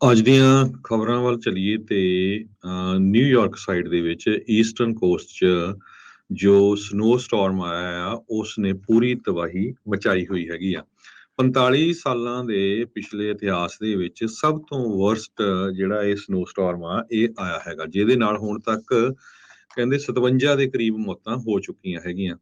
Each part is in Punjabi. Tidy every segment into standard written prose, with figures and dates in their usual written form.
ਅੱਜ ਦੀਆਂ ਖਬਰਾਂ ਵੱਲ ਚੱਲੀਏ ਤੇ ਨਿਊਯਾਰਕ ਸਾਈਡ ਦੇ ਵਿੱਚ ਈਸਟਰਨ ਕੋਸਟ 'ਚ ਜੋ ਸਨੋ ਸਟਾਰਮ ਆਇਆ ਆ ਉਸ ਨੇ ਪੂਰੀ ਤਬਾਹੀ ਮਚਾਈ ਹੋਈ ਹੈਗੀ ਆ। 45 ਸਾਲਾਂ ਦੇ ਪਿਛਲੇ ਇਤਿਹਾਸ ਦੇ ਵਿੱਚ ਸਭ ਤੋਂ ਵਰਸਟ ਜਿਹੜਾ ਇਹ ਸਨੋ ਸਟਾਰਮ ਆ ਇਹ ਆਇਆ ਹੈਗਾ, ਜਿਹਦੇ ਨਾਲ ਹੁਣ ਤੱਕ ਕਹਿੰਦੇ 57 ਦੇ ਕਰੀਬ ਮੌਤਾਂ ਹੋ ਚੁੱਕੀਆਂ ਹੈਗੀਆਂ।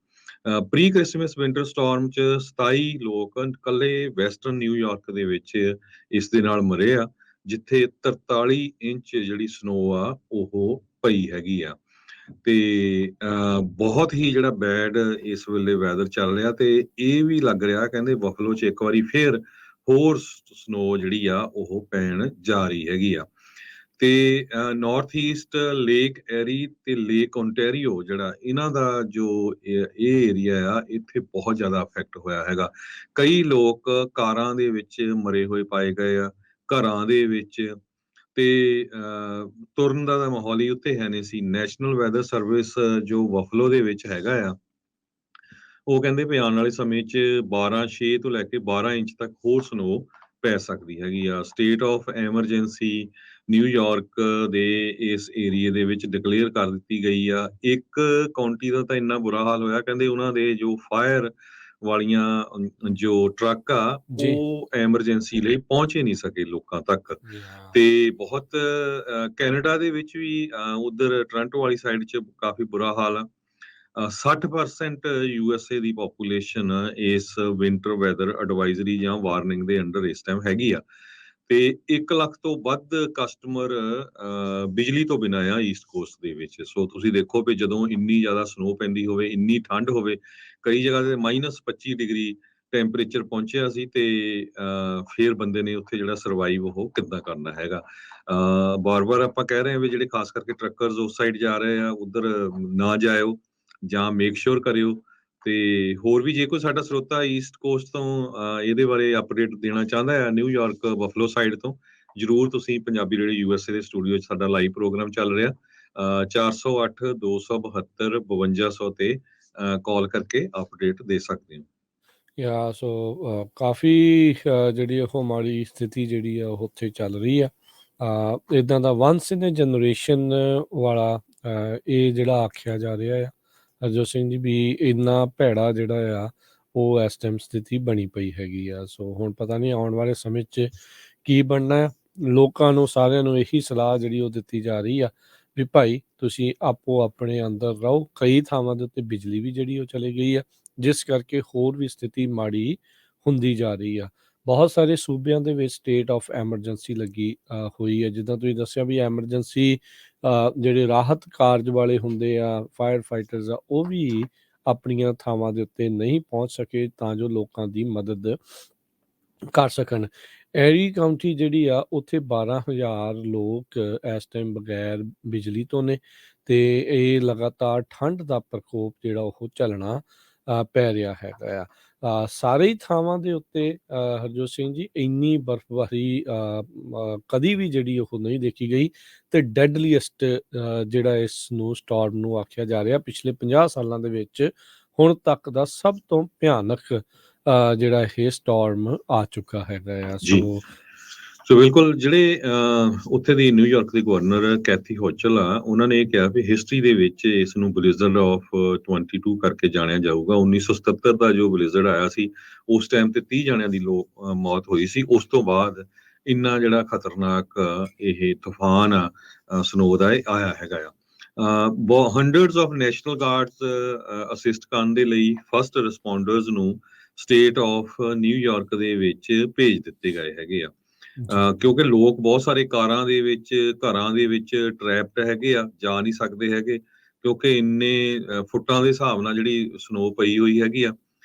ਪ੍ਰੀ ਕ੍ਰਿਸਮਸ ਵਿੰਟਰ ਸਟਾਰਮ 'ਚ 27 ਲੋਕ ਇਕੱਲੇ ਵੈਸਟਰਨ ਨਿਊਯਾਰਕ ਦੇ ਵਿੱਚ ਇਸ ਦੇ ਨਾਲ ਮਰੇ ਆ, ਜਿੱਥੇ 43 ਇੰਚ ਜਿਹੜੀ ਸਨੋ ਆ ਉਹ ਪਈ ਹੈਗੀ ਆ। ਤੇ ਬਹੁਤ ਹੀ ਜਿਹੜਾ ਬੈਡ ਇਸ ਵੇਲੇ ਵੈਦਰ ਚੱਲ ਰਿਹਾ, ਤੇ ਇਹ ਵੀ ਲੱਗ ਰਿਹਾ ਕਹਿੰਦੇ ਬਫਲੋ 'ਚ ਇੱਕ ਵਾਰੀ ਫੇਰ ਹੋਰ ਸਨੋ ਜਿਹੜੀ ਆ ਉਹ ਪੈਣ ਜਾ ਰਹੀ ਹੈਗੀ ਆ। ਤੇ ਨਾਰਥ ਈਸਟ ਲੇਕ ਐਰੀ ਤੇ ਲੇਕ ਓਨਟਾਰੀਓ ਜਿਹੜਾ ਇਹਨਾਂ ਦਾ ਜੋ ਇਹ ਏਰੀਆ ਆ, ਇੱਥੇ ਬਹੁਤ ਜ਼ਿਆਦਾ ਅਫੈਕਟ ਹੋਇਆ ਹੈਗਾ। ਕਈ ਲੋਕ ਕਾਰਾਂ ਦੇ ਵਿੱਚ ਮਰੇ ਹੋਏ ਪਾਏ ਗਏ ਆ, ਘਰਾਂ ਦੇ ਵਿੱਚ। ਤੇ ਤੁਰਨ ਦਾ ਤਾਂ ਮਾਹੌਲ ਹੀ ਉੱਥੇ ਹੈ ਨਹੀਂ ਸੀ। ਨੈਸ਼ਨਲ ਵੈਦਰ ਸਰਵਿਸ ਜੋ ਬਫਲੋ ਦੇ ਵਿੱਚ ਹੈਗਾ ਆ, ਉਹ ਕਹਿੰਦੇ ਵੀ ਆਉਣ ਵਾਲੇ ਸਮੇਂ 'ਚ 12/6 ਤੋਂ ਲੈ ਕੇ 12 ਇੰਚ ਤੱਕ ਹੋਰ ਸਨੋ ਪੈ ਸਕਦੀ ਹੈਗੀ ਆ। ਸਟੇਟ ਆਫ ਐਮਰਜੈਂਸੀ ਨਿਊਯਾਰਕ ਦੇ ਇਸ ਏਰੀਏ ਦੇ ਵਿੱਚ ਡਿਕਲੇਅਰ ਕਰ ਦਿੱਤੀ ਗਈ ਆ। ਇੱਕ ਕਾਉਂਟੀ ਦਾ ਤਾਂ ਇੰਨਾ ਬੁਰਾ ਹਾਲ ਹੋਇਆ, ਕਹਿੰਦੇ ਉਹਨਾਂ ਦੇ ਜੋ ਫਾਇਰ ਵਾਲੀਆਂ ਜੋ ਟਰੱਕ ਆ ਜੀ। ਉਹ ਐਮਰਜੈਂਸੀ ਲਈ ਪਹੁੰਚ ਹੀ ਨਹੀਂ ਸਕੇ ਲੋਕਾਂ ਤੱਕ। ਯਾ ਤੇ ਬਹੁਤ ਕੈਨੇਡਾ ਦੇ ਵਿੱਚ ਵੀ ਉਧਰ ਟੋਰਾਂਟੋ ਵਾਲੀ ਸਾਈਡ 'ਚ ਕਾਫੀ ਬੁਰਾ ਹਾਲ ਆ। 60% ਯੂਐਸਏ ਦੀ ਪੋਪੂਲੇਸ਼ਨ ਇਸ ਵਿੰਟਰ ਵੈਦਰ ਐਡਵਾਈਜ਼ਰੀ ਜਾਂ ਵਾਰਨਿੰਗ ਦੇ ਅੰਡਰ ਇਸ ਟਾਈਮ ਹੈਗੀ ਆ। ਤੇ 1 ਲੱਖ ਤੋਂ ਵੱਧ ਕਸਟਮਰ ਬਿਜਲੀ ਤੋਂ ਬਿਨਾਂ ਆ ਈਸਟ ਕੋਸਟ ਦੇ ਵਿੱਚ। ਸੋ ਤੁਸੀਂ ਦੇਖੋ ਵੀ ਜਦੋਂ ਇੰਨੀ ਜ਼ਿਆਦਾ ਸਨੋ ਪੈਂਦੀ ਹੋਵੇ, ਇੰਨੀ ਠੰਡ ਹੋਵੇ, ਕਈ ਜਗ੍ਹਾ ਤੇ -25 ਡਿਗਰੀ ਟੈਂਪਰੇਚਰ ਪਹੁੰਚਿਆ ਸੀ, ਤੇ ਫਿਰ ਬੰਦੇ ਨੇ ਉੱਥੇ ਜਿਹੜਾ ਸਰਵਾਈਵ ਉਹ ਕਿੱਦਾਂ ਕਰਨਾ ਹੈਗਾ। ਬਾਰ-ਬਾਰ ਆਪਾਂ ਕਹਿ ਰਹੇ ਹਾਂ ਵੀ ਜਿਹੜੇ ਖਾਸ ਕਰਕੇ ਟਰੱਕਰਸ ਉਸ ਸਾਈਡ ਜਾ ਰਹੇ ਆ ਉਧਰ ਨਾ ਜਾਇਓ, ਜਾਂ ਮੇਕ ਸ਼ੋਰ ਕਰਿਓ। ਤੇ ਹੋਰ ਵੀ ਜੇ ਕੋਈ ਸਾਡਾ ਸਰੋਤਾ ਈਸਟ ਕੋਸਟ ਤੋਂ ਇਹਦੇ ਬਾਰੇ ਅਪਡੇਟ ਦੇਣਾ ਚਾਹੁੰਦਾ ਹੈ ਨਿਊਯਾਰਕ ਬਫਲੋ ਸਾਈਡ ਤੋਂ, ਜਰੂਰ ਤੁਸੀਂ ਪੰਜਾਬੀ ਰੇਡੀਓ ਯੂਐਸਏ ਦੇ ਸਟੂਡੀਓ 'ਚ ਸਾਡਾ ਲਾਈਵ ਪ੍ਰੋਗਰਾਮ ਚੱਲ ਰਿਹਾ 408 272 5200 ਤੇ ਕਾਲ ਕਰਕੇ ਅਪਡੇਟ ਦੇ ਸਕਦੇ ਹੋ। ਯਾ ਸੋ ਕਾਫੀ ਜਿਹੜੀ ਉਹ ਮਾੜੀ ਸਥਿਤੀ ਜਿਹੜੀ ਆ ਉਹ ਉੱਥੇ ਚੱਲ ਰਹੀ ਆ। ਇੱਦਾਂ ਦਾ ਵਨਸ ਇਨ ਏ ਜਨਰੇਸ਼ਨ ਵਾਲਾ ਇਹ ਜਿਹੜਾ ਆਖਿਆ ਜਾ ਰਿਹਾ ਆ ਹਰਜੋਤ ਸਿੰਘ ਜੀ, ਵੀ ਇੰਨਾ ਭੈੜਾ ਜਿਹੜਾ ਆ ਉਹ ਇਸ ਟਾਈਮ ਸਥਿਤੀ ਬਣੀ ਪਈ ਹੈਗੀ ਆ। ਸੋ ਹੁਣ ਪਤਾ ਨਹੀਂ ਆਉਣ ਵਾਲੇ ਸਮੇਂ 'ਚ ਕੀ ਬਣਨਾ ਹੈ। ਲੋਕਾਂ ਨੂੰ ਸਾਰਿਆਂ ਨੂੰ ਇਹੀ ਸਲਾਹ ਜਿਹੜੀ ਉਹ ਦਿੱਤੀ ਜਾ ਰਹੀ ਆ ਵੀ ਭਾਈ ਤੁਸੀਂ ਆਪੋ ਆਪਣੇ ਅੰਦਰ ਰਹੋ। ਕਈ ਥਾਵਾਂ ਦੇ ਉੱਤੇ ਬਿਜਲੀ ਵੀ ਜਿਹੜੀ ਉਹ ਚਲੀ ਗਈ ਆ, ਜਿਸ ਕਰਕੇ ਹੋਰ ਵੀ ਸਥਿਤੀ ਮਾੜੀ ਹੁੰਦੀ ਜਾ ਰਹੀ ਆ। ਬਹੁਤ ਸਾਰੇ ਸੂਬਿਆਂ ਦੇ ਵਿੱਚ ਸਟੇਟ ਆਫ ਐਮਰਜੈਂਸੀ ਲੱਗੀ ਹੋਈ ਹੈ। ਜਿੱਦਾਂ ਤੁਸੀਂ ਦੱਸਿਆ ਵੀ ਐਮਰਜੈਂਸੀ ਜਿਹੜੇ ਰਾਹਤ ਕਾਰਜ ਵਾਲੇ ਹੁੰਦੇ ਆ, ਫਾਇਰ ਫਾਈਟਰਸ ਆ, ਉਹ ਵੀ ਆਪਣੀਆਂ ਥਾਵਾਂ ਦੇ ਉੱਤੇ ਨਹੀਂ ਪਹੁੰਚ ਸਕੇ ਤਾਂ ਜੋ ਲੋਕਾਂ ਦੀ ਮਦਦ ਕਰ ਸਕਣ। ਐਰੀ ਕਾਉਂਟੀ ਜਿਹੜੀ ਆ ਉੱਥੇ 12,000 ਲੋਕ ਇਸ ਟਾਈਮ ਬਗੈਰ ਬਿਜਲੀ ਤੋਂ ਨੇ, ਤੇ ਇਹ ਲਗਾਤਾਰ ਠੰਡ ਦਾ ਪ੍ਰਕੋਪ ਜਿਹੜਾ ਉਹ ਝੱਲਣਾ ਪੈ ਰਿਹਾ ਹੈਗਾ ਆ। ਸਾਰੇ ਹੀ ਥਾਵਾਂ ਦੇ ਉੱਤੇ ਹਰਜੋਤ ਸਿੰਘ ਜੀ ਇੰਨੀ ਬਰਫ਼ਬਾਰੀ ਕਦੀ ਵੀ ਜਿਹੜੀ ਉਹ ਨਹੀਂ ਦੇਖੀ ਗਈ, ਤੇ ਡੈਡਲੀਐਸਟ ਜਿਹੜਾ ਇਸ ਸਨੋ ਸਟਾਰਮ ਨੂੰ ਆਖਿਆ ਜਾ ਰਿਹਾ ਪਿਛਲੇ 50 ਸਾਲਾਂ ਦੇ ਵਿੱਚ ਹੁਣ ਤੱਕ ਦਾ ਸਭ ਤੋਂ ਭਿਆਨਕ ਜਿਹੜਾ ਇਹ ਸਟਾਰਮ ਆ ਚੁੱਕਾ ਹੈਗਾ ਆ। ਜੀ, ਸੋ ਬਿਲਕੁਲ ਜਿਹੜੇ ਉੱਥੇ ਦੀ ਨਿਊਯਾਰਕ ਦੇ ਗਵਰਨਰ ਕੈਥੀ ਹੋਚਲ ਆ, ਉਹਨਾਂ ਨੇ ਇਹ ਕਿਹਾ ਵੀ ਹਿਸਟਰੀ ਦੇ ਵਿੱਚ ਇਸ ਨੂੰ ਬਲਿਜ਼ਰਡ ਆਫ 22 ਕਰਕੇ ਜਾਣਿਆ ਜਾਊਗਾ। 1977 ਦਾ ਜੋ ਬਲਿਜ਼ਰਡ ਆਇਆ ਸੀ ਉਸ ਟਾਈਮ ਤੇ 30 ਜਣਿਆਂ ਦੀ ਮੌਤ ਹੋਈ ਸੀ। ਉਸ ਤੋਂ ਬਾਅਦ ਇੰਨਾ ਜਿਹੜਾ ਖਤਰਨਾਕ ਇਹ ਤੂਫਾਨ ਆ ਸਨੋ ਦਾ ਇਹ ਆਇਆ ਹੈਗਾ ਆ। Hundreds of national guards assist ਕਰਨ ਦੇ ਲਈ ਫਸਟ ਰਿਸਪੌਂਡਰਸ ਨੂੰ ਸਟੇਟ ਆਫ ਨਿਊਯਾਰਕ ਦੇ ਵਿੱਚ ਭੇਜ ਦਿੱਤੇ ਗਏ ਹੈਗੇ ਆ। ਕਿਉਂਕਿ ਲੋਕ ਬਹੁਤ ਸਾਰੇ ਕਾਰਾਂ ਦੇ ਵਿੱਚ, ਘਰਾਂ ਦੇ ਵਿੱਚ ਟਰੈਪਡ ਹੈਗੇ ਆ, ਜਾ ਨਹੀਂ ਸਕਦੇ ਹੈਗੇ, ਕਿਉਂਕਿ ਇੰਨੇ ਫੁੱਟਾਂ ਦੇ ਹਿਸਾਬ ਨਾਲ ਜਿਹੜੀ ਸਨੋ ਪਈ ਹੋਈ ਹੈਗੀ ਆ।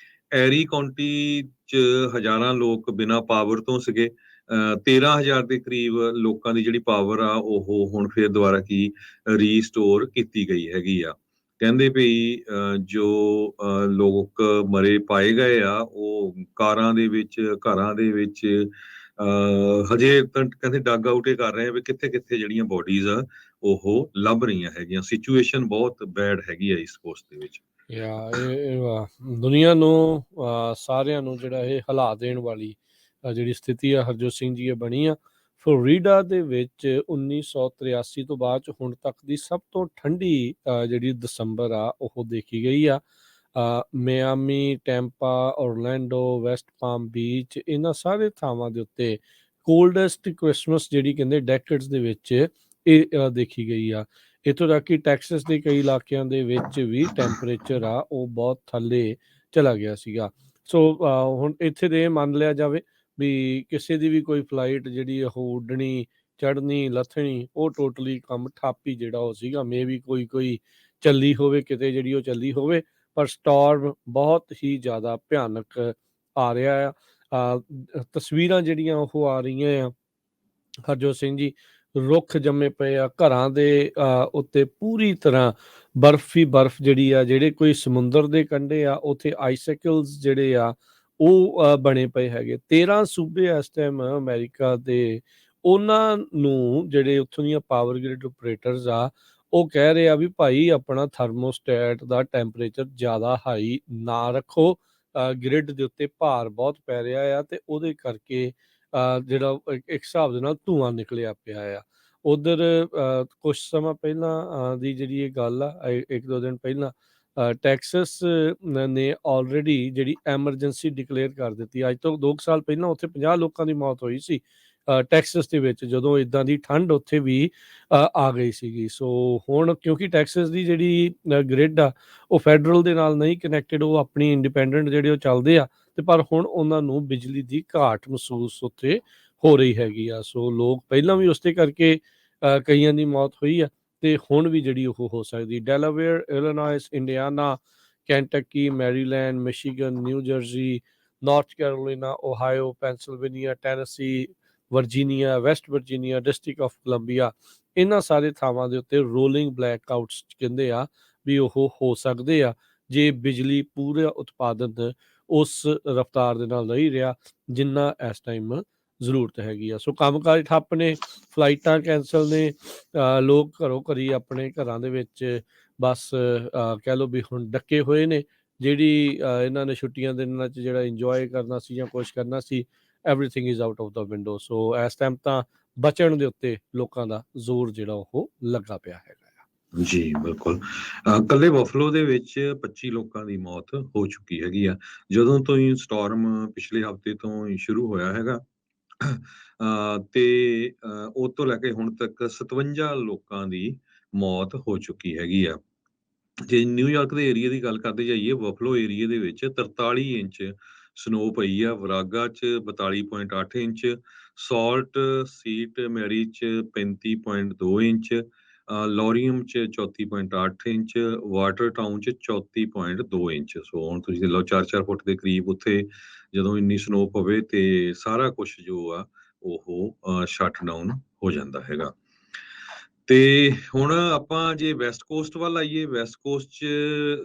ਐਰੀ ਕਾਉਂਟੀ 'ਚ ਹਜ਼ਾਰਾਂ ਲੋਕ ਬਿਨਾਂ ਪਾਵਰ ਤੋਂ ਸੀਗੇ। 13,000 ਦੇ ਕਰੀਬ ਲੋਕਾਂ ਦੀ ਜਿਹੜੀ ਪਾਵਰ ਆ ਉਹ ਹੁਣ ਫਿਰ ਦੁਬਾਰਾ ਕੀ ਰੀਸਟੋਰ ਕੀਤੀ ਗਈ ਹੈਗੀ ਆ। ਕਹਿੰਦੇ ਵੀ ਜੋ ਲੋਕ ਮਰੇ ਪਾਏ ਗਏ ਆ ਉਹ ਕਾਰਾਂ ਦੇ ਵਿੱਚ, ਘਰਾਂ ਦੇ ਵਿੱਚ ਹਜੇ ਤਾਂ ਕਹਿੰਦੇ ਡੱਗ ਆਊਟ ਹੀ ਕਰ ਰਹੇ ਆ ਵੀ ਕਿੱਥੇ ਕਿੱਥੇ ਜਿਹੜੀਆਂ ਬੋਡੀਜ਼ ਆ ਉਹ ਲੱਭ ਰਹੀਆਂ ਹੈਗੀਆਂ। ਸਿਚੁਏਸ਼ਨ ਬਹੁਤ ਬੈਡ ਹੈਗੀ ਆ ਇਸ ਕੋਸਟ ਦੇ ਵਿੱਚ। ਇਹ ਦੁਨੀਆ ਨੂੰ ਸਾਰਿਆਂ ਨੂੰ ਜਿਹੜਾ ਇਹ ਹਿਲਾ ਦੇਣ ਵਾਲੀ ਜਿਹੜੀ ਸਥਿਤੀ ਆ ਹਰਜੋਤ ਸਿੰਘ ਜੀ ਇਹ ਬਣੀ ਆ। ਫਲੋਰੀਡਾ ਦੇ ਵਿੱਚ 1983 ਤੋਂ ਬਾਅਦ 'ਚ ਹੁਣ ਤੱਕ ਦੀ ਸਭ ਤੋਂ ਠੰਡੀ ਜਿਹੜੀ ਦਸੰਬਰ ਆ ਉਹ ਦੇਖੀ ਗਈ ਆ। Miami, Tampa, Orlando, West Palm Beach, ਇਹਨਾਂ ਸਾਰੇ ਥਾਵਾਂ ਦੇ ਉੱਤੇ ਕੋਲਡੈਸਟ ਕ੍ਰਿਸਮਸ ਜਿਹੜੀ ਕਹਿੰਦੇ ਡੈਕੇਡਸ ਦੇ ਵਿੱਚ ਇਹ ਦੇਖੀ ਗਈ ਆ। ਇੱਥੋਂ ਤੱਕ ਕਿ ਟੈਕਸਸ ਦੇ ਕਈ ਇਲਾਕਿਆਂ ਦੇ ਵਿੱਚ ਵੀ ਟੈਂਪਰੇਚਰ ਆ ਉਹ ਬਹੁਤ ਥੱਲੇ ਚਲਾ ਗਿਆ ਸੀਗਾ। ਸੋ ਹੁਣ ਇੱਥੇ ਦੇ ਮੰਨ ਲਿਆ ਜਾਵੇ ਵੀ ਕਿਸੇ ਦੀ ਵੀ ਕੋਈ ਫਲਾਈਟ ਜਿਹੜੀ ਉਹ ਉੱਡਣੀ, ਚੜ੍ਹਨੀ, ਲੱਥਣੀ, ਉਹ ਟੋਟਲੀ ਕੰਮ ਠੱਪ ਹੀ ਜਿਹੜਾ ਉਹ ਸੀਗਾ। ਮੇ ਵੀ ਕੋਈ ਚੱਲੀ ਹੋਵੇ ਕਿਤੇ, ਜਿਹੜੀ ਉਹ ਚੱਲੀ ਹੋਵੇ, ਪਰ ਸਟੋਰਮ ਬਹੁਤ ਹੀ ਜ਼ਿਆਦਾ ਭਿਆਨਕ ਆ ਰਿਹਾ ਆ। ਤਸਵੀਰਾਂ ਜਿਹੜੀਆਂ ਉਹ ਆ ਰਹੀਆਂ ਆ, ਹਰਜੋਤ ਸਿੰਘ ਜੀ, ਰੁੱਖ ਜੰਮੇ ਪਏ ਆ ਘਰਾਂ ਦੇ ਉੱਤੇ, ਪੂਰੀ ਤਰ੍ਹਾਂ ਬਰਫ਼ ਹੀ ਬਰਫ਼ ਜਿਹੜੀ ਆ। ਜਿਹੜੇ ਕੋਈ ਸਮੁੰਦਰ ਦੇ ਕੰਢੇ ਆ ਉੱਥੇ ਆਈਸੈਕਲਸ ਜਿਹੜੇ ਆ ਉਹ ਬਣੇ ਪਏ ਹੈਗੇ। 13 ਸੂਬੇ ਇਸ ਟਾਈਮ ਅਮਰੀਕਾ ਦੇ, ਉਹਨਾਂ ਨੂੰ ਜਿਹੜੇ ਉੱਥੋਂ ਦੀਆਂ ਪਾਵਰ ਗ੍ਰਿਡ ਆਪਰੇਟਰਸ ਆ ਉਹ ਕਹਿ ਰਹੇ ਆ ਵੀ ਭਾਈ ਆਪਣਾ ਥਰਮੋਸਟੈਟ ਦਾ ਟੈਂਪਰੇਚਰ ਜ਼ਿਆਦਾ ਹਾਈ ਨਾ ਰੱਖੋ, ਗ੍ਰਿਡ ਦੇ ਉੱਤੇ ਭਾਰ ਬਹੁਤ ਪੈ ਰਿਹਾ ਆ ਤੇ ਉਹਦੇ ਕਰਕੇ ਜਿਹੜਾ ਇੱਕ ਹਿਸਾਬ ਦੇ ਨਾਲ ਧੂੰਆਂ ਨਿਕਲਿਆ ਪਿਆ ਆ। ਉਧਰ ਕੁਛ ਸਮਾਂ ਪਹਿਲਾਂ ਦੀ ਜਿਹੜੀ ਇਹ ਗੱਲ ਆ, ਇੱਕ ਦੋ ਦਿਨ ਪਹਿਲਾਂ ਟੈਕਸਸ ਨੇ ਆਲਰੇਡੀ ਜਿਹੜੀ ਐਮਰਜੈਂਸੀ ਡਿਕਲੇਅਰ ਕਰ ਦਿੱਤੀ। ਅੱਜ ਤੋਂ 2 ਸਾਲ ਪਹਿਲਾਂ ਉੱਥੇ 50 ਲੋਕਾਂ ਦੀ ਮੌਤ ਹੋਈ ਸੀ ਟੈਕਸਸ ਦੇ ਵਿੱਚ, ਜਦੋਂ ਇੱਦਾਂ ਦੀ ਠੰਡ ਉੱਥੇ ਵੀ ਆ ਗਈ ਸੀਗੀ। ਸੋ ਹੁਣ ਕਿਉਂਕਿ ਟੈਕਸਸ ਦੀ ਜਿਹੜੀ ਗ੍ਰਿਡ ਆ ਉਹ ਫੈਡਰਲ ਦੇ ਨਾਲ ਨਹੀਂ ਕਨੈਕਟਡ, ਉਹ ਆਪਣੀ ਇੰਡੀਪੈਂਡੈਂਟ ਜਿਹੜੇ ਉਹ ਚੱਲਦੇ ਆ, ਤੇ ਪਰ ਹੁਣ ਉਹਨਾਂ ਨੂੰ ਬਿਜਲੀ ਦੀ ਘਾਟ ਮਹਿਸੂਸ ਉੱਥੇ ਹੋ ਰਹੀ ਹੈਗੀ ਆ। ਸੋ ਲੋਕ ਪਹਿਲਾਂ ਵੀ ਉਸਦੇ ਕਰਕੇ ਕਈਆਂ ਦੀ ਮੌਤ ਹੋਈ ਆ ਤੇ ਹੁਣ ਵੀ ਜਿਹੜੀ ਉਹ ਹੋ ਸਕਦੀ। Delaware, Illinois, Indiana, Kentucky, Maryland, Michigan, New Jersey, North Carolina, Ohio, Pennsylvania, Tennessee, Virginia, West Virginia, District of Columbia, ਇਹਨਾਂ ਸਾਰੇ ਥਾਵਾਂ ਦੇ ਉੱਤੇ ਰੋਲਿੰਗ ਬਲੈਕ ਆਊਟਸ ਕਹਿੰਦੇ ਆ ਵੀ ਉਹ ਹੋ ਸਕਦੇ ਆ ਜੇ ਬਿਜਲੀ ਪੂਰਾ ਉਤਪਾਦਨ ਉਸ ਰਫਤਾਰ ਦੇ ਨਾਲ ਨਹੀਂ ਰਿਹਾ ਜਿੰਨਾ ਇਸ ਟਾਈਮ ਜ਼ਰੂਰਤ ਹੈਗੀ ਆ। ਸੋ ਕੰਮਕਾਜ ਠੱਪ ਨੇ, ਫਲਾਈਟਾਂ ਕੈਂਸਲ ਨੇ, ਲੋਕ ਘਰੋਂ ਘਰੀ ਆਪਣੇ ਘਰਾਂ ਦੇ ਵਿੱਚ ਬਸ ਕਹਿ ਲਓ ਵੀ ਹੁਣ ਡੱਕੇ ਹੋਏ ਨੇ। ਜਿਹੜੀ ਇਹਨਾਂ ਨੇ ਛੁੱਟੀਆਂ ਦੇ ਦਿਨਾਂ 'ਚ ਜਿਹੜਾ ਇੰਜੋਏ ਕਰਨਾ ਸੀ ਜਾਂ ਕੁਛ ਕਰਨਾ ਸੀ, everything is out of the window. So ਇਸ ਟਾਈਮ ਤਾਂ ਬਚਣ ਦੇ ਉੱਤੇ ਲੋਕਾਂ ਦਾ ਜ਼ੋਰ ਜਿਹੜਾ ਉਹ ਲੱਗਾ ਪਿਆ ਹੈਗਾ ਆ। ਜੀ ਬਿਲਕੁਲ। ਇਕੱਲੇ ਬਫਲੋ ਦੇ ਵਿੱਚ 25 ਲੋਕਾਂ ਦੀ ਮੌਤ ਹੋ ਚੁੱਕੀ ਹੈਗੀ ਆ ਜਦੋਂ ਤੋਂ ਹੀ ਸਟਾਰਮ ਪਿਛਲੇ ਹਫ਼ਤੇ ਤੋਂ ਹੀ ਸ਼ੁਰੂ ਹੋਇਆ ਹੈਗਾ। ਤੇ ਉਹ ਤੋਂ ਲੈ ਕੇ ਹੁਣ ਤੱਕ 57 ਲੋਕਾਂ ਦੀ ਮੌਤ ਹੋ ਚੁੱਕੀ ਹੈਗੀ ਆ। ਜੇ ਨਿਊਯਾਰਕ ਦੇ ਏਰੀਆ ਦੀ ਗੱਲ ਕਰਦੇ ਜਾਈਏ, ਬਫਲੋ ਏਰੀਆ ਦੇ ਵਿੱਚ 43 ਇੰਚ ਸਨੋ ਪਈ ਆ, ਵਰਾਗਾ 'ਚ 42.8 ਇੰਚ, ਸਾਲਟ ਸੀਟ ਮੈਰੀ 'ਚ 35.2 ਇੰਚ, ਲੋਰੀਅਮ 'ਚ 34.8 ਇੰਚ, ਵਾਟਰ ਟਾਊਨ 'ਚ 34.2 ਇੰਚ। ਸੋ ਹੁਣ ਤੁਸੀਂ ਲਓ 4-4 ਫੁੱਟ ਦੇ ਕਰੀਬ ਉੱਥੇ ਜਦੋਂ ਇੰਨੀ ਸਨੋ ਪਵੇ ਤੇ ਸਾਰਾ ਕੁਛ ਜੋ ਆ ਉਹ ਸ਼ਟ ਡਾਊਨ ਹੋ ਜਾਂਦਾ ਹੈਗਾ। ਤੇ ਹੁਣ ਆਪਾਂ ਜੇ ਵੈਸਟ ਕੋਸਟ ਵੱਲ ਆਈਏ, ਵੈਸਟ ਕੋਸਟ 'ਚ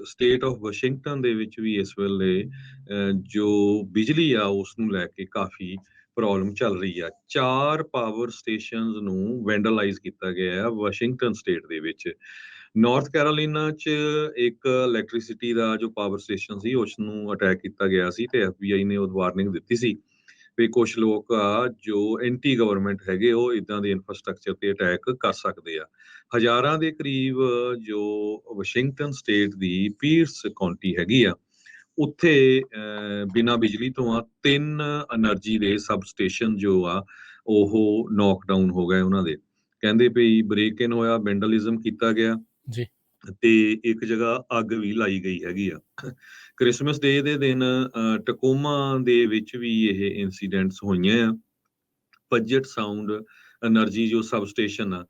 ਸਟੇਟ ਆਫ ਵਾਸ਼ਿੰਗਟਨ ਦੇ ਵਿੱਚ ਵੀ ਇਸ ਵੇਲੇ ਜੋ ਬਿਜਲੀ ਆ ਉਸ ਨੂੰ ਲੈ ਕੇ ਕਾਫੀ ਪ੍ਰੋਬਲਮ ਚੱਲ ਰਹੀ ਆ। 4 ਪਾਵਰ ਸਟੇਸ਼ਨਸ ਨੂੰ ਵੈਂਡਲਾਈਜ਼ ਕੀਤਾ ਗਿਆ ਆ ਵਾਸ਼ਿੰਗਟਨ ਸਟੇਟ ਦੇ ਵਿੱਚ। ਨਾਰਥ ਕੈਰੋਲੀਨਾ 'ਚ ਇੱਕ ਇਲੈਕਟ੍ਰਿਸਿਟੀ ਦਾ ਜੋ ਪਾਵਰ ਸਟੇਸ਼ਨ ਸੀ ਉਸ ਨੂੰ ਅਟੈਕ ਕੀਤਾ ਗਿਆ ਸੀ ਤੇ FBI ਨੇ ਉਹ ਵਾਰਨਿੰਗ ਦਿੱਤੀ ਸੀ ਵੀ ਕੁਛ ਲੋਕ ਆ ਜੋ ਐਂਟੀ ਗਵਰਨਮੈਂਟ ਹੈਗੇ ਉਹ ਇਦਾਂ ਦੇ ਇਨਫਰਾਸਟ੍ਰਕਚਰ ਤੇ ਅਟੈਕ ਕਰ ਸਕਦੇ ਆ। ਹਜ਼ਾਰਾਂ ਦੇ ਕਰੀਬ ਜੋ ਵਾਸ਼ਿੰਗਟਨ ਸਟੇਟ ਦੀ ਪੀਰਸ ਕਾਉਂਟੀ ਹੈਗੀ ਆ, ਉੱਥੇ ਬਿਨਾਂ ਬਿਜਲੀ ਤੋਂ ਆ 3 એનર્ਜੀ ਦੇ ਸਬ ਸਟੇਸ਼ਨ ਜੋ ਆ ਉਹ ਨੌਕਡਾਊਨ ਹੋ ਗਏ ਉਹਨਾਂ ਦੇ। ਕਹਿੰਦੇ ਵੀ ਬ੍ਰੇਕ ਇਨ ਹੋਇਆ, ਵੈਂਡਲਿਜ਼ਮ ਕੀਤਾ ਗਿਆ ਜੀ। ਤੇ ਇੱਕ ਜਗ੍ਹਾ ਅੱਗ ਵੀ ਲਾਈ ਗਈ ਹੈਗੀ ਆ। ਕ੍ਰਿਸਮਸ ਡੇ ਦੇ ਦਿਨ ਟਕੋਮਾ ਦੇ ਵਿੱਚ ਵੀ ਇਹ ਇਨਸੀਡੈਂਟਸ ਹੋਈਆਂ ਆ। ਪਜਟ ਸਾਊਂਡ એનર્ਜੀ ਜੋ ਸਬ ਸਟੇਸ਼ਨ ਆ,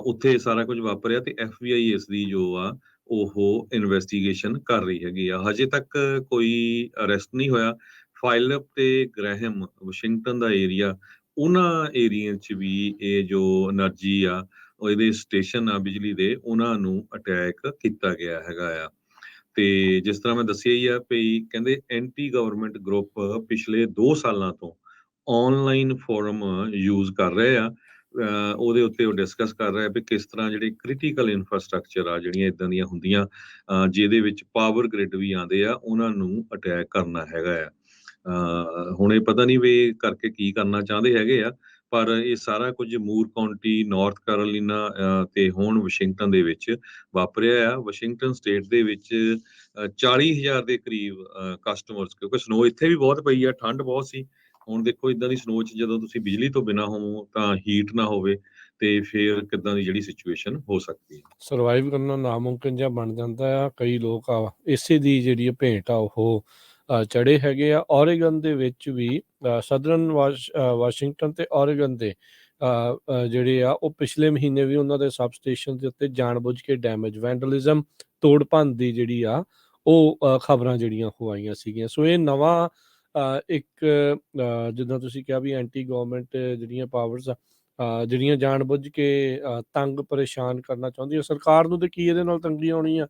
ਉੱਥੇ ਸਾਰਾ ਕੁਝ ਵਾਪਰਿਆ ਤੇ FBI ਇਸ ਦੀ ਜੋ ਆ ਉਹ ਇਨਵੈਸਟੀਗੇਸ਼ਨ ਕਰ ਰਹੀ ਹੈਗੀ ਆ। ਹਜੇ ਤੱਕ ਕੋਈ ਅਰੈਸਟ ਨਹੀਂ ਹੋਇਆ। ਫਾਈਲਪ ਤੇ ਗ੍ਰੈਹਮ ਵਾਸ਼ਿੰਗਟਨ ਦਾ ਏਰੀਆ, ਉਹਨਾਂ ਏਰੀਆ 'ਚ ਵੀ ਇਹ ਜੋ એનર્ਜੀ ਆ ਉਹ ਇਹਦੇ ਸਟੇਸ਼ਨ ਆ ਬਿਜਲੀ ਦੇ, ਉਹਨਾਂ ਨੂੰ ਅਟੈਕ ਕੀਤਾ ਗਿਆ ਹੈਗਾ ਆ। ਤੇ ਜਿਸ ਤਰ੍ਹਾਂ ਮੈਂ ਦੱਸਿਆ ਹੀ ਆ ਵੀ ਕਹਿੰਦੇ ਐਂਟੀ ਗਵਰਨਮੈਂਟ ਗਰੁੱਪ ਪਿਛਲੇ 2 ਸਾਲਾਂ ਤੋਂ ਆਨਲਾਈਨ ਫੋਰਮ ਯੂਜ਼ ਕਰ ਰਹੇ ਆ। ਉਹਦੇ ਉੱਤੇ ਉਹ ਡਿਸਕਸ ਕਰ ਰਿਹਾ ਵੀ ਕਿਸ ਤਰ੍ਹਾਂ ਜਿਹੜੇ ਕ੍ਰਿਟੀਕਲ ਇਨਫਰਾਸਟ੍ਰਕਚਰ ਆ ਜਿਹੜੀਆਂ ਇਦਾਂ ਦੀਆਂ ਹੁੰਦੀਆਂ ਜਿਹਦੇ ਵਿੱਚ ਪਾਵਰ ਗ੍ਰਿਡ ਵੀ ਆਉਂਦੇ ਆ, ਉਹਨਾਂ ਨੂੰ ਅਟੈਕ ਕਰਨਾ ਹੈਗਾ ਆ। ਹੁਣ ਇਹ ਪਤਾ ਨਹੀਂ ਵੀ ਕਰਕੇ ਕੀ ਕਰਨਾ ਚਾਹੁੰਦੇ ਹੈਗੇ ਆ, ਪਰ ਇਹ ਸਾਰਾ ਕੁਝ ਮੂਰ ਕਾਉਂਟੀ, ਨਾਰਥ ਕੈਰੋਲੀਨਾ ਤੇ ਹੁਣ ਵਾਸ਼ਿੰਗਟਨ ਦੇ ਵਿੱਚ ਵਾਪਰਿਆ ਆ। ਵਾਸ਼ਿੰਗਟਨ ਸਟੇਟ ਦੇ ਵਿੱਚ 40,000 ਦੇ ਕਰੀਬ ਕਸਟਮਰਸ, ਕਿਉਂਕਿ ਸਨੋ ਇੱਥੇ ਵੀ ਬਹੁਤ ਪਈ ਆ, ਠੰਡ ਬਹੁਤ ਸੀ। ਹੁਣ ਦੇਖੋ ਇਦਾਂ ਦੀ ਸਨੋ 'ਚ ਜਦੋਂ ਤੁਸੀਂ ਬਿਜਲੀ ਤੋਂ ਬਿਨਾਂ ਹੋਵੋ ਤਾਂ ਹੀਟ ਨਾ ਹੋਵੇ ਤੇ ਫਿਰ ਕਿੱਦਾਂ ਦੀ ਜਿਹੜੀ ਸਿਚੁਏਸ਼ਨ ਹੋ ਸਕਦੀ ਹੈ। ਸਰਵਾਈਵ ਕਰਨਾ ਨਾਮੁਮਕਿਨ ਜਿਹਾ ਬਣ ਜਾਂਦਾ ਆ। ਕਈ ਲੋਕ ਆ ਇਸੇ ਦੀ ਜਿਹੜੀ ਭੇਂਟ ਆ ਉਹ ਚੜੇ ਹੈਗੇ ਆ। ਓਰੇਗਨ ਦੇ ਵਿੱਚ ਵੀ ਸਦਰਨ ਵਾਸ਼ਿੰਗਟਨ ਤੇ ਓਰੇਗਨ ਦੇ ਜਿਹੜੇ ਆ ਉਹ ਪਿਛਲੇ ਮਹੀਨੇ ਵੀ ਉਹਨਾਂ ਦੇ ਸਬ ਸਟੇਸ਼ਨ ਦੇ ਉੱਤੇ ਜਾਣਬੁੱਝ ਕੇ ਡੈਮੇਜ, ਵੈਂਡਲਿਜ਼ਮ, ਤੋੜ ਭੰਨ ਦੀ ਜਿਹੜੀ ਆ ਉਹ ਖਬਰਾਂ ਜਿਹੜੀਆਂ ਉਹ ਆਈਆਂ ਸੀਗੀਆਂ। ਸੋ ਇਹ ਨਵਾਂ ਇੱਕ ਜਿੱਦਾਂ ਤੁਸੀਂ ਕਿਹਾ ਵੀ ਐਂਟੀ ਗਵਰਨਮੈਂਟ ਜਿਹੜੀਆਂ ਪਾਵਰਸ ਆ ਜਿਹੜੀਆਂ ਜਾਣਬੁੱਝ ਕੇ ਤੰਗ ਪਰੇਸ਼ਾਨ ਕਰਨਾ ਚਾਹੁੰਦੀ ਆ ਸਰਕਾਰ ਨੂੰ। ਤੇ ਕੀ ਇਹਦੇ ਨਾਲ ਤੰਗੀ ਆਉਣੀ ਆ?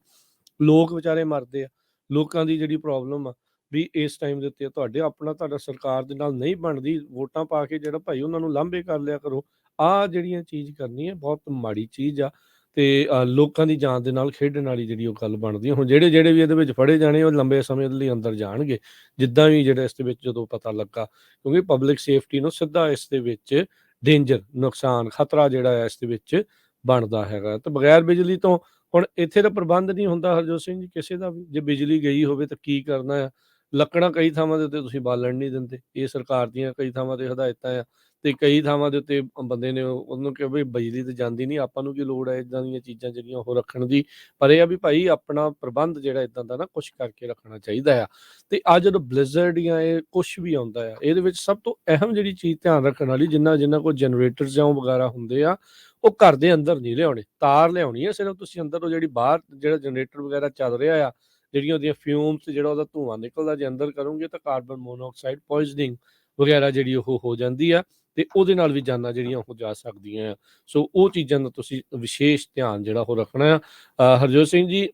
ਲੋਕ ਵਿਚਾਰੇ ਮਰਦੇ ਆ, ਲੋਕਾਂ ਦੀ ਜਿਹੜੀ ਪ੍ਰੋਬਲਮ ਆ ਵੀ ਇਸ ਟਾਈਮ ਦੇ ਉੱਤੇ ਤੁਹਾਡਾ ਸਰਕਾਰ ਦੇ ਨਾਲ ਨਹੀਂ ਬਣਦੀ, ਵੋਟਾਂ ਪਾ ਕੇ ਜਿਹੜਾ ਭਾਈ ਉਹਨਾਂ ਨੂੰ ਲਾਂਭੇ ਕਰ ਲਿਆ ਕਰੋ। ਆਹ ਜਿਹੜੀਆਂ ਚੀਜ਼ ਕਰਨੀ ਹੈ ਬਹੁਤ ਮਾੜੀ ਚੀਜ਼ ਆ ਤੇ ਲੋਕਾਂ ਦੀ ਜਾਨ ਦੇ ਨਾਲ ਖੇਡਣ ਵਾਲੀ ਜਿਹੜੀ ਉਹ ਗੱਲ ਬਣਦੀ ਆ। ਹੁਣ ਜਿਹੜੇ ਵੀ ਇਹਦੇ ਵਿੱਚ ਫੜੇ ਜਾਣੇ ਉਹ ਲੰਬੇ ਸਮੇਂ ਲਈ ਅੰਦਰ ਜਾਣਗੇ, ਜਿੱਦਾਂ ਵੀ ਜਿਹੜਾ ਇਸ ਦੇ ਵਿੱਚ ਜਦੋਂ ਪਤਾ ਲੱਗਾ, ਕਿਉਂਕਿ ਪਬਲਿਕ ਸੇਫਟੀ ਨੂੰ ਸਿੱਧਾ ਇਸ ਦੇ ਵਿੱਚ ਡੇਂਜਰ, ਨੁਕਸਾਨ, ਖਤਰਾ ਜਿਹੜਾ ਹੈ ਇਸ ਦੇ ਵਿੱਚ ਬਣਦਾ ਹੈਗਾ। ਤੇ ਬਗੈਰ ਬਿਜਲੀ ਤੋਂ ਹੁਣ ਇੱਥੇ ਤਾਂ ਪ੍ਰਬੰਧ ਨਹੀਂ ਹੁੰਦਾ ਹਰਜੋਤ ਸਿੰਘ ਜੀ ਕਿਸੇ ਦਾ ਵੀ। ਜੇ ਬਿਜਲੀ ਗਈ ਹੋਵੇ ਤਾਂ ਕੀ ਕਰਨਾ ਆ? ਲੱਕੜਾਂ ਕਈ ਥਾਵਾਂ ਦੇ ਉੱਤੇ ਤੁਸੀਂ ਬਾਲਣ ਨਹੀਂ ਦਿੰਦੇ, ਇਹ ਸਰਕਾਰ ਦੀਆਂ ਕਈ ਥਾਵਾਂ ਤੇ ਹਦਾਇਤਾਂ ਆ। ਤੇ ਕਈ ਥਾਵਾਂ ਦੇ ਉੱਤੇ ਬੰਦੇ ਨੇ ਉਹਨੂੰ ਕਿਹਾ ਵੀ ਬਿਜਲੀ ਤੇ ਜਾਂਦੀ ਨਹੀਂ, ਆਪਾਂ ਨੂੰ ਕੀ ਲੋੜ ਹੈ ਇੱਦਾਂ ਦੀਆਂ ਚੀਜ਼ਾਂ ਜਿਹੜੀਆਂ ਉਹ ਰੱਖਣ ਦੀ। ਪਰ ਇਹ ਆ ਵੀ ਭਾਈ ਆਪਣਾ ਪ੍ਰਬੰਧ ਜਿਹੜਾ ਇੱਦਾਂ ਦਾ ਨਾ ਕੁਛ ਕਰਕੇ ਰੱਖਣਾ ਚਾਹੀਦਾ ਆ। ਤੇ ਆ ਜਦੋਂ ਬਲਿਜ਼ਰਡ ਜਾਂ ਇਹ ਕੁਛ ਵੀ ਆਉਂਦਾ ਆ, ਇਹਦੇ ਵਿੱਚ ਸਭ ਤੋਂ ਅਹਿਮ ਜਿਹੜੀ ਚੀਜ਼ ਧਿਆਨ ਰੱਖਣ ਵਾਲੀ, ਜਿਨ੍ਹਾਂ ਕੋਲ ਜਨਰੇਟਰਸ ਜਾਂ ਉਹ ਵਗੈਰਾ ਹੁੰਦੇ ਆ, ਉਹ ਘਰ ਦੇ ਅੰਦਰ ਨਹੀਂ ਲਿਆਉਣੇ। ਤਾਰ ਲਿਆਉਣੀ ਹੈ ਸਿਰਫ ਤੁਸੀਂ ਅੰਦਰ, ਉਹ ਜਿਹੜੀ ਬਾਹਰ ਜਿਹੜਾ ਜਨਰੇਟਰ ਵਗੈਰਾ ਚੱਲ ਰਿਹਾ ਆ, ਜਿਹੜੀਆਂ ਉਹਦੀਆਂ ਫਿਊਮਸ, ਜਿਹੜਾ ਉਹਦਾ ਧੂੰਆਂ ਨਿਕਲਦਾ, ਜੇ ਅੰਦਰ ਕਰੋਗੇ ਤਾਂ ਕਾਰਬਨ ਮੋਨੋਆਕਸਾਈਡ ਪੋਇਜ਼ਨਿੰਗ ਵਗੈਰਾ ਜਿਹੜੀ ਉਹ ਹੋ ਜਾਂਦੀ ਆ ਤੇ ਉਹਦੇ ਨਾਲ ਵੀ ਜਾਨਾਂ ਜਿਹੜੀਆਂ ਉਹ ਜਾ ਸਕਦੀਆਂ ਆ। ਸੋ ਉਹ ਚੀਜ਼ਾਂ ਦਾ ਤੁਸੀਂ ਵਿਸ਼ੇਸ਼ ਧਿਆਨ ਜਿਹੜਾ ਉਹ ਰੱਖਣਾ ਆ। ਹਰਜੋਤ ਸਿੰਘ ਜੀ,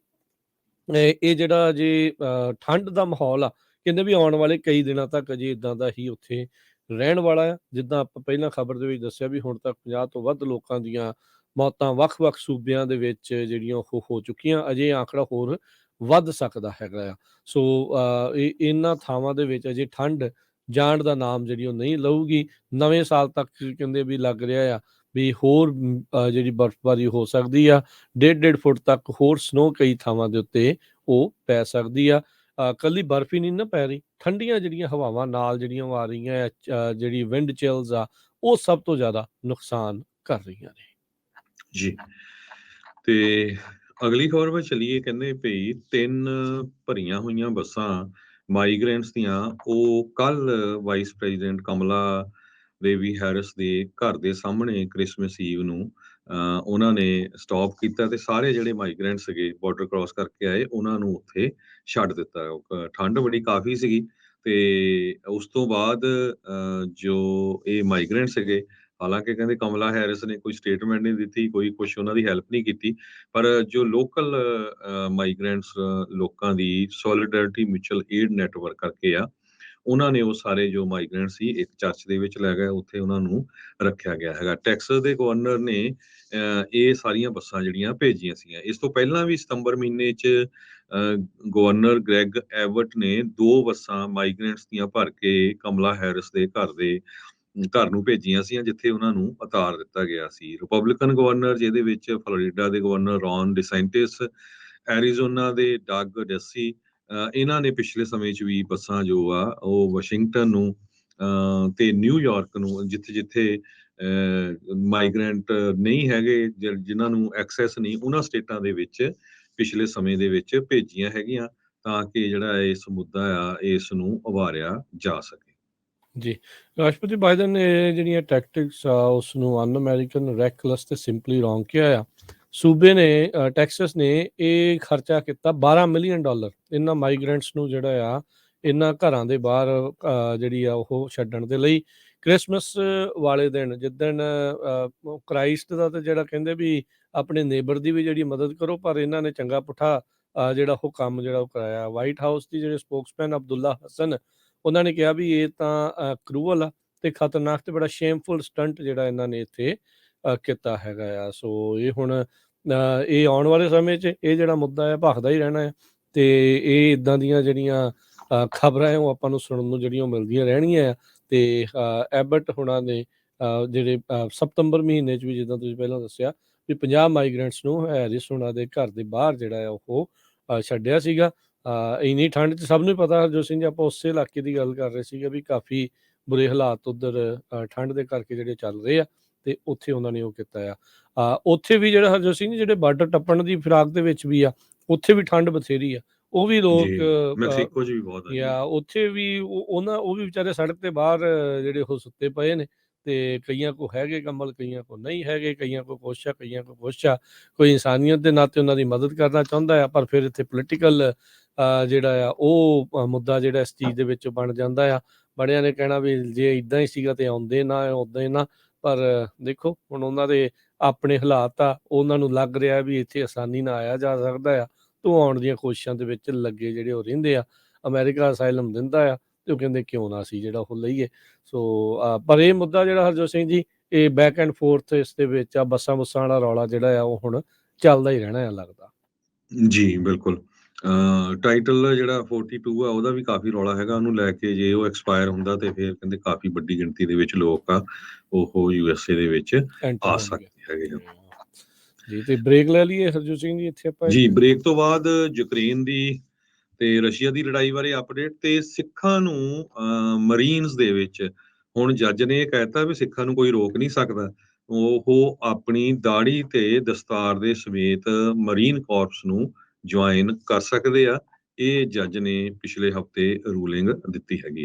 ਇਹ ਜਿਹੜਾ ਜੇ ਠੰਡ ਦਾ ਮਾਹੌਲ ਆ, ਕਹਿੰਦੇ ਵੀ ਆਉਣ ਵਾਲੇ ਕਈ ਦਿਨਾਂ ਤੱਕ ਅਜੇ ਇਦਾਂ ਦਾ ਹੀ ਉੱਥੇ ਰਹਿਣ ਵਾਲਾ ਆ। ਜਿੱਦਾਂ ਆਪਾਂ ਪਹਿਲਾਂ ਖਬਰ ਦੇ ਵਿੱਚ ਦੱਸਿਆ ਵੀ ਹੁਣ ਤੱਕ 50 ਤੋਂ ਵੱਧ ਲੋਕਾਂ ਦੀਆਂ ਮੌਤਾਂ ਵੱਖ-ਵੱਖ ਸੂਬਿਆਂ ਦੇ ਵਿੱਚ ਜਿਹੜੀਆਂ ਉਹ ਹੋ ਚੁੱਕੀਆਂ। ਅਜੇ ਆਂਕੜਾ ਹੋਰ ਵੱਧ ਸਕਦਾ ਹੈਗਾ ਆ। ਸੋ ਇਹਨਾਂ ਥਾਵਾਂ ਦੇ ਵਿੱਚ ਅਜੇ ਠੰਡ ਜਾਣ ਦਾ ਨਾਮ ਜਿਹੜੀ ਉਹ ਨਹੀਂ ਲਊਗੀ। ਨਵੇਂ ਸਾਲ ਤੱਕ ਕਹਿੰਦੇ ਵੀ ਲੱਗ ਰਿਹਾ ਆ ਵੀ ਹੋਰ ਜਿਹੜੀ ਬਰਫ਼ਬਾਰੀ ਹੋ ਸਕਦੀ ਆ। 1.5 ਫੁੱਟ ਤੱਕ ਹੋਰ ਸਨੋ ਕਈ ਥਾਵਾਂ ਦੇ ਉੱਤੇ ਉਹ ਪੈ ਸਕਦੀ ਆ। ਕੱਲੀ ਬਰਫ਼ ਹੀ ਨਹੀਂ ਨਾ ਪੈ ਰਹੀ, ਠੰਡੀਆਂ ਜਿਹੜੀਆਂ ਹਵਾਵਾਂ ਨਾਲ ਜਿਹੜੀਆਂ ਉਹ ਆ ਰਹੀਆਂ ਆ, ਜਿਹੜੀ ਵਿੰਡ ਚਿਲਸ ਆ, ਉਹ ਸਭ ਤੋਂ ਜ਼ਿਆਦਾ ਨੁਕਸਾਨ ਕਰ ਰਹੀਆਂ ਨੇ। ਜੀ, ਤੇ ਅਗਲੀ ਖਬਰ ਵੱਲ ਚੱਲੀਏ। ਕਹਿੰਦੇ ਭਈ 3 ਭਰੀਆਂ ਹੋਈਆਂ ਬੱਸਾਂ ਮਾਈਗ੍ਰੈਂਟਸ ਦੀਆਂ ਉਹ ਕੱਲ ਵਾਈਸ ਪ੍ਰੈਜ਼ੀਡੈਂਟ ਕਮਲਾ ਦੇਵੀ ਹੈਰਿਸ ਦੇ ਘਰ ਦੇ ਸਾਹਮਣੇ ਕ੍ਰਿਸਮਸ ਈਵ ਨੂੰ ਉਹਨਾਂ ਨੇ ਸਟਾਪ ਕੀਤਾ ਤੇ ਸਾਰੇ ਜਿਹੜੇ ਮਾਈਗ੍ਰੈਂਟ ਸੀਗੇ ਬਾਰਡਰ ਕ੍ਰਾਸ ਕਰਕੇ ਆਏ ਉਹਨਾਂ ਨੂੰ ਉੱਥੇ ਛੱਡ ਦਿੱਤਾ। ਠੰਡ ਬੜੀ ਕਾਫੀ ਸੀਗੀ ਤੇ ਉਸ ਤੋਂ ਬਾਅਦ ਜੋ ਇਹ ਮਾਈਗ੍ਰੈਂਟ ਸੀਗੇ, ਹਾਲਾਂਕਿ ਕਹਿੰਦੇ ਕਮਲਾ ਹੈਰਿਸ ਨੇ ਕੋਈ ਸਟੇਟਮੈਂਟ ਨਹੀਂ ਦਿੱਤੀ, ਕੋਈ ਕੁਛ ਉਹਨਾਂ ਦੀ ਹੈਲਪ ਨਹੀਂ ਕੀਤੀ, ਪਰ ਜੋ ਲੋਕਲ ਮਾਈਗ੍ਰੈਂਟਸ ਲੋਕਾਂ ਦੀ ਸੋਲੀਡੈਰਿਟੀ ਮਿਊਚੁਅਲ ਏਡ ਨੈਟਵਰਕ ਕਰਕੇ ਆ, ਉਹਨਾਂ ਨੇ ਉਹ ਸਾਰੇ ਜੋ ਮਾਈਗ੍ਰੈਂਟ ਸੀ ਇੱਕ ਚਰਚ ਦੇ ਵਿੱਚ ਲੈ ਗਏ, ਉੱਥੇ ਉਹਨਾਂ ਨੂੰ ਰੱਖਿਆ ਗਿਆ ਹੈਗਾ। ਟੈਕਸਸ ਦੇ ਗਵਰਨਰ ਨੇ ਇਹ ਸਾਰੀਆਂ ਬੱਸਾਂ ਜਿਹੜੀਆਂ ਭੇਜੀਆਂ ਸੀਗੀਆਂ। ਇਸ ਤੋਂ ਪਹਿਲਾਂ ਵੀ ਸਤੰਬਰ ਮਹੀਨੇ 'ਚ ਗਵਰਨਰ ਗ੍ਰੈਗ ਐਬਟ ਨੇ 2 ਬੱਸਾਂ ਮਾਈਗ੍ਰੈਂਟਸ ਦੀਆਂ ਭਰ ਕੇ ਕਮਲਾ ਹੈਰਿਸ ਦੇ ਘਰ ਨੂੰ ਭੇਜੀਆਂ ਸੀ, ਜਿੱਥੇ ਉਹਨਾਂ ਨੂੰ ਉਤਾਰ ਦਿੱਤਾ ਗਿਆ ਸੀ। ਰਿਪਬਲਿਕਨ ਗਵਰਨਰ, ਜਿਹਦੇ ਵਿੱਚ ਫਲੋਰੀਡਾ ਦੇ ਗਵਰਨਰ ਰੌਨ ਡਿਸੈਂਟਿਸ, ਐਰੀਜ਼ੋਨਾ ਦੇ ਡਗ ਡੈਸੀ, ਇਹਨਾਂ ਨੇ ਪਿਛਲੇ ਸਮੇਂ 'ਚ ਵੀ ਬੱਸਾਂ ਜੋ ਆ ਉਹ ਵਾਸ਼ਿੰਗਟਨ ਨੂੰ ਤੇ ਨਿਊਯਾਰਕ ਨੂੰ, ਜਿੱਥੇ ਮਾਈਗ੍ਰੈਂਟ ਨਹੀਂ ਹੈਗੇ, ਜਿਨ੍ਹਾਂ ਨੂੰ ਐਕਸੈਸ ਨਹੀਂ, ਉਹਨਾਂ ਸਟੇਟਾਂ ਦੇ ਵਿੱਚ ਪਿਛਲੇ ਸਮੇਂ ਦੇ ਵਿੱਚ ਭੇਜੀਆਂ ਹੈਗੀਆਂ, ਤਾਂ ਕਿ ਜਿਹੜਾ ਇਸ ਮੁੱਦਾ ਆ ਇਸ ਨੂੰ ਉਭਾਰਿਆ ਜਾ ਸਕੇ। ਜੀ, ਰਾਸ਼ਟਰਪਤੀ ਬਾਈਡਨ ਨੇ ਜਿਹੜੀਆਂ ਟੈਕਟਿਕਸ ਆ ਉਸ ਨੂੰ ਅਨ ਅਮਰੀਕਨ, ਰੈਕਲੈਸ ਤੇ ਸਿੰਪਲੀ ਰੋਂਗ ਕਿਹਾ ਆ। ਸੂਬੇ ਨੇ ਟੈਕਸਸ ਨੇ ਇਹ ਖਰਚਾ ਕੀਤਾ $12 ਮਿਲੀਅਨ ਇਹਨਾਂ ਮਾਈਗ੍ਰੈਂਟਸ ਨੂੰ ਜਿਹੜਾ ਆ ਇਹਨਾਂ ਘਰਾਂ ਦੇ ਬਾਹਰ ਜਿਹੜੀ ਆ ਉਹ ਛੱਡਣ ਦੇ ਲਈ। ਕ੍ਰਿਸਮਸ ਵਾਲੇ ਦਿਨ ਜਿੱਦਣ ਕ੍ਰਾਈਸਟ ਦਾ, ਤੇ ਜਿਹੜਾ ਕਹਿੰਦੇ ਵੀ ਆਪਣੇ ਨੇਬਰ ਦੀ ਵੀ ਜਿਹੜੀ ਮਦਦ ਕਰੋ, ਪਰ ਇਹਨਾਂ ਨੇ ਚੰਗਾ ਪੁੱਠਾ ਜਿਹੜਾ ਉਹ ਕੰਮ ਜਿਹੜਾ ਉਹ ਕਰਾਇਆ। ਵਾਈਟ ਹਾਊਸ ਦੀ ਜਿਹੜੇ ਸਪੋਕਸਮੈਨ ਅਬਦੁੱਲਾ ਹਸਨ, ਉਹਨਾਂ ਨੇ ਕਿਹਾ ਵੀ ਇਹ ਤਾਂ ਕਰੂਅਲ ਆ ਤੇ ਖਤਰਨਾਕ ਤੇ ਬੜਾ ਸ਼ੇਮਫੁਲ ਸਟੰਟ ਜਿਹੜਾ ਇਹਨਾਂ ਨੇ ਇੱਥੇ ਕੀਤਾ ਹੈਗਾ ਆ। ਸੋ ਇਹ ਹੁਣ ਇਹ ਆਉਣ ਵਾਲੇ ਸਮੇਂ 'ਚ ਇਹ ਜਿਹੜਾ ਮੁੱਦਾ ਹੈ ਭਖਦਾ ਹੀ ਰਹਿਣਾ ਹੈ ਤੇ ਇਹ ਇੱਦਾਂ ਦੀਆਂ ਜਿਹੜੀਆਂ ਖਬਰਾਂ ਹੈ ਉਹ ਆਪਾਂ ਨੂੰ ਸੁਣਨ ਨੂੰ ਜਿਹੜੀਆਂ ਮਿਲਦੀਆਂ ਰਹਿਣੀਆਂ ਆ। ਤੇ ਐਬਟ ਹੁਣਾਂ ਨੇ ਜਿਹੜੇ ਸਤੰਬਰ ਮਹੀਨੇ 'ਚ ਵੀ ਜਿੱਦਾਂ ਤੁਸੀਂ ਪਹਿਲਾਂ ਦੱਸਿਆ ਵੀ 50 ਮਾਈਗ੍ਰੈਂਟਸ ਨੂੰ ਹੈਰਿਸ ਉਹਨਾਂ ਦੇ ਘਰ ਦੇ ਬਾਹਰ ਜਿਹੜਾ ਆ ਉਹ ਛੱਡਿਆ ਸੀਗਾ। ਇੰਨੀ ਠੰਡ 'ਚ ਸਭ ਨੂੰ ਹੀ ਪਤਾ ਹਰਜੋਤ ਸਿੰਘ ਜੀ, ਆਪਾਂ ਉਸੇ ਇਲਾਕੇ ਦੀ ਗੱਲ ਕਰ ਰਹੇ ਸੀਗੇ ਵੀ ਕਾਫੀ ਬੁਰੇ ਹਾਲਾਤ ਉੱਧਰ ਠੰਡ ਦੇ ਕਰਕੇ ਜਿਹੜੇ ਚੱਲ ਰਹੇ ਆ, ਤੇ ਉੱਥੇ ਉਹਨਾਂ ਨੇ ਉਹ ਕੀਤਾ ਆ। ਉੱਥੇ ਵੀ ਜਿਹੜਾ ਹਰਜੋਤ ਸਿੰਘ ਜੀ ਜਿਹੜੇ ਬਾਰਡਰ ਟੱਪਣ ਦੀ ਫਿਰਾਕ ਦੇ ਵਿੱਚ ਵੀ ਆ, ਉੱਥੇ ਵੀ ਠੰਡ ਬਥੇਰੀ ਆ। ਉਹ ਵੀ ਲੋਕ ਜੀ ਮੈਕਸੀਕੋ 'ਚ ਵੀ ਬਹੁਤ ਆ ਜੀ। ਜਾਂ ਉੱਥੇ ਵੀ ਉਹ ਵੀ ਵਿਚਾਰੇ ਸੜਕ ਤੇ ਬਾਹਰ ਜਿਹੜੇ ਉਹ ਸੁੱਤੇ ਪਏ ਨੇ, ਤੇ ਕਈਆਂ ਕੋ ਹੈਗੇ ਕੰਬਲ, ਕਈਆਂ ਕੋ ਨਹੀਂ ਹੈਗੇ, ਕਈਆਂ ਕੋ ਕੁਛ ਆ, ਕਈਆਂ ਕੋ ਕੁਛ ਆ। ਕੋਈ ਇਨਸਾਨੀਅਤ ਦੇ ਨਾਤੇ ਉਹਨਾਂ ਦੀ ਮਦਦ ਕਰਨਾ ਚਾਹੁੰਦਾ ਆ, ਪਰ ਫਿਰ ਇੱਥੇ ਪੋਲੀਟੀਕਲ ਜਿਹੜਾ ਆ ਉਹ ਮੁੱਦਾ ਜਿਹੜਾ ਇਸ ਚੀਜ਼ ਦੇ ਵਿੱਚ ਬਣ ਜਾਂਦਾ ਆ। ਬੜਿਆਂ ਨੇ ਕਹਿਣਾ ਵੀ ਜੇ ਇਦਾਂ ਹੀ ਸੀਗਾ ਤੇ ਆਉਂਦੇ ਨਾ, ਉਦਾਂ ਹੀ ਨਾ। ਪਰ ਦੇਖੋ ਹੁਣ ਉਹਨਾਂ ਦੇ ਆਪਣੇ ਹਾਲਾਤ ਆ, ਉਹਨਾਂ ਨੂੰ ਲੱਗ ਰਿਹਾ ਵੀ ਇੱਥੇ ਆਸਾਨੀ ਨਾਲ ਆਇਆ ਜਾ ਸਕਦਾ ਆ, ਤੇ ਉਹ ਆਉਣ ਦੀਆਂ ਕੋਸ਼ਿਸ਼ਾਂ ਦੇ ਵਿੱਚ ਲੱਗੇ ਜਿਹੜੇ ਉਹ ਰਹਿੰਦੇ ਆ। ਅਮਰੀਕਾ ਅਸਾਈਲਮ ਦਿੰਦਾ ਆ, ਤੇ ਉਹ ਕਹਿੰਦੇ ਕਿਉਂ ਨਾ ਅਸੀਂ ਜਿਹੜਾ ਉਹ ਲਈਏ। ਸੋ ਪਰ ਇਹ ਮੁੱਦਾ ਜਿਹੜਾ ਹਰਜੋਤ ਸਿੰਘ ਜੀ, ਇਹ ਬੈਕ ਐਂਡ ਫੋਰਥ ਇਸ ਦੇ ਵਿੱਚ ਆ, ਬੱਸਾਂ ਬੁੱਸਾਂ ਵਾਲਾ ਰੌਲਾ ਜਿਹੜਾ ਆ ਉਹ ਹੁਣ ਚੱਲਦਾ ਹੀ ਰਹਿਣਾ ਆ ਲੱਗਦਾ। ਜੀ ਬਿਲਕੁਲ। ਟਾਈਟਲ ਜਿਹੜਾ 42 ਆ ਉਹਦਾ ਵੀ ਕਾਫੀ ਰੌਲਾ ਹੈਗਾ ਉਹਨੂੰ ਲੈ ਕੇ। ਜੇ ਉਹ ਐਕਸਪਾਇਰ ਹੁੰਦਾ ਤੇ ਫਿਰ ਕਹਿੰਦੇ ਕਾਫੀ ਵੱਡੀ ਗਿਣਤੀ ਦੇ ਵਿੱਚ ਲੋਕ ਆ ਉਹ USA ਦੇ ਵਿੱਚ ਐਂਟਰ ਆ ਹੋਣਗੇ ਸਕਦੇ ਹੈਗੇ ਆ। ਜੀ। ਤੇ ਬ੍ਰੇਕ ਲੈ ਲਈਏ ਹਰਜੋਤ ਸਿੰਘ ਜੀ ਇੱਥੇ ਆਪਾਂ। ਜੀ ਬ੍ਰੇਕ ਤੋਂ ਬਾਅਦ ਯੂਕਰੇਨ ਦੀ ਤੇ ਰਸ਼ੀਆ ਦੀ ਲੜਾਈ ਬਾਰੇ ਅਪਡੇਟ, ਤੇ ਸਿੱਖਾਂ ਨੂੰ ਮਰੀਨਸ ਦੇ ਵਿੱਚ ਹੁਣ ਜੱਜ ਨੇ ਇਹ ਕਹਿਤਾ ਵੀ ਸਿੱਖਾਂ ਨੂੰ ਕੋਈ ਰੋਕ ਨਹੀਂ ਸਕਦਾ। ਉਹ ਆਪਣੀ ਦਾੜੀ ਤੇ ਦਸਤਾਰ ਦੇ ਸਮੇਤ ਮਰੀਨ ਕਾਰਪਸ ਨੂੰ ਜੁਆਇਨ ਕਰ ਸਕਦੇ ਆ। ਇਹ ਜੱਜ ਨੇ ਪਿਛਲੇ ਹਫਤੇ ਰੂਲਿੰਗ ਦਿੱਤੀ ਹੈਗੀ ਆ।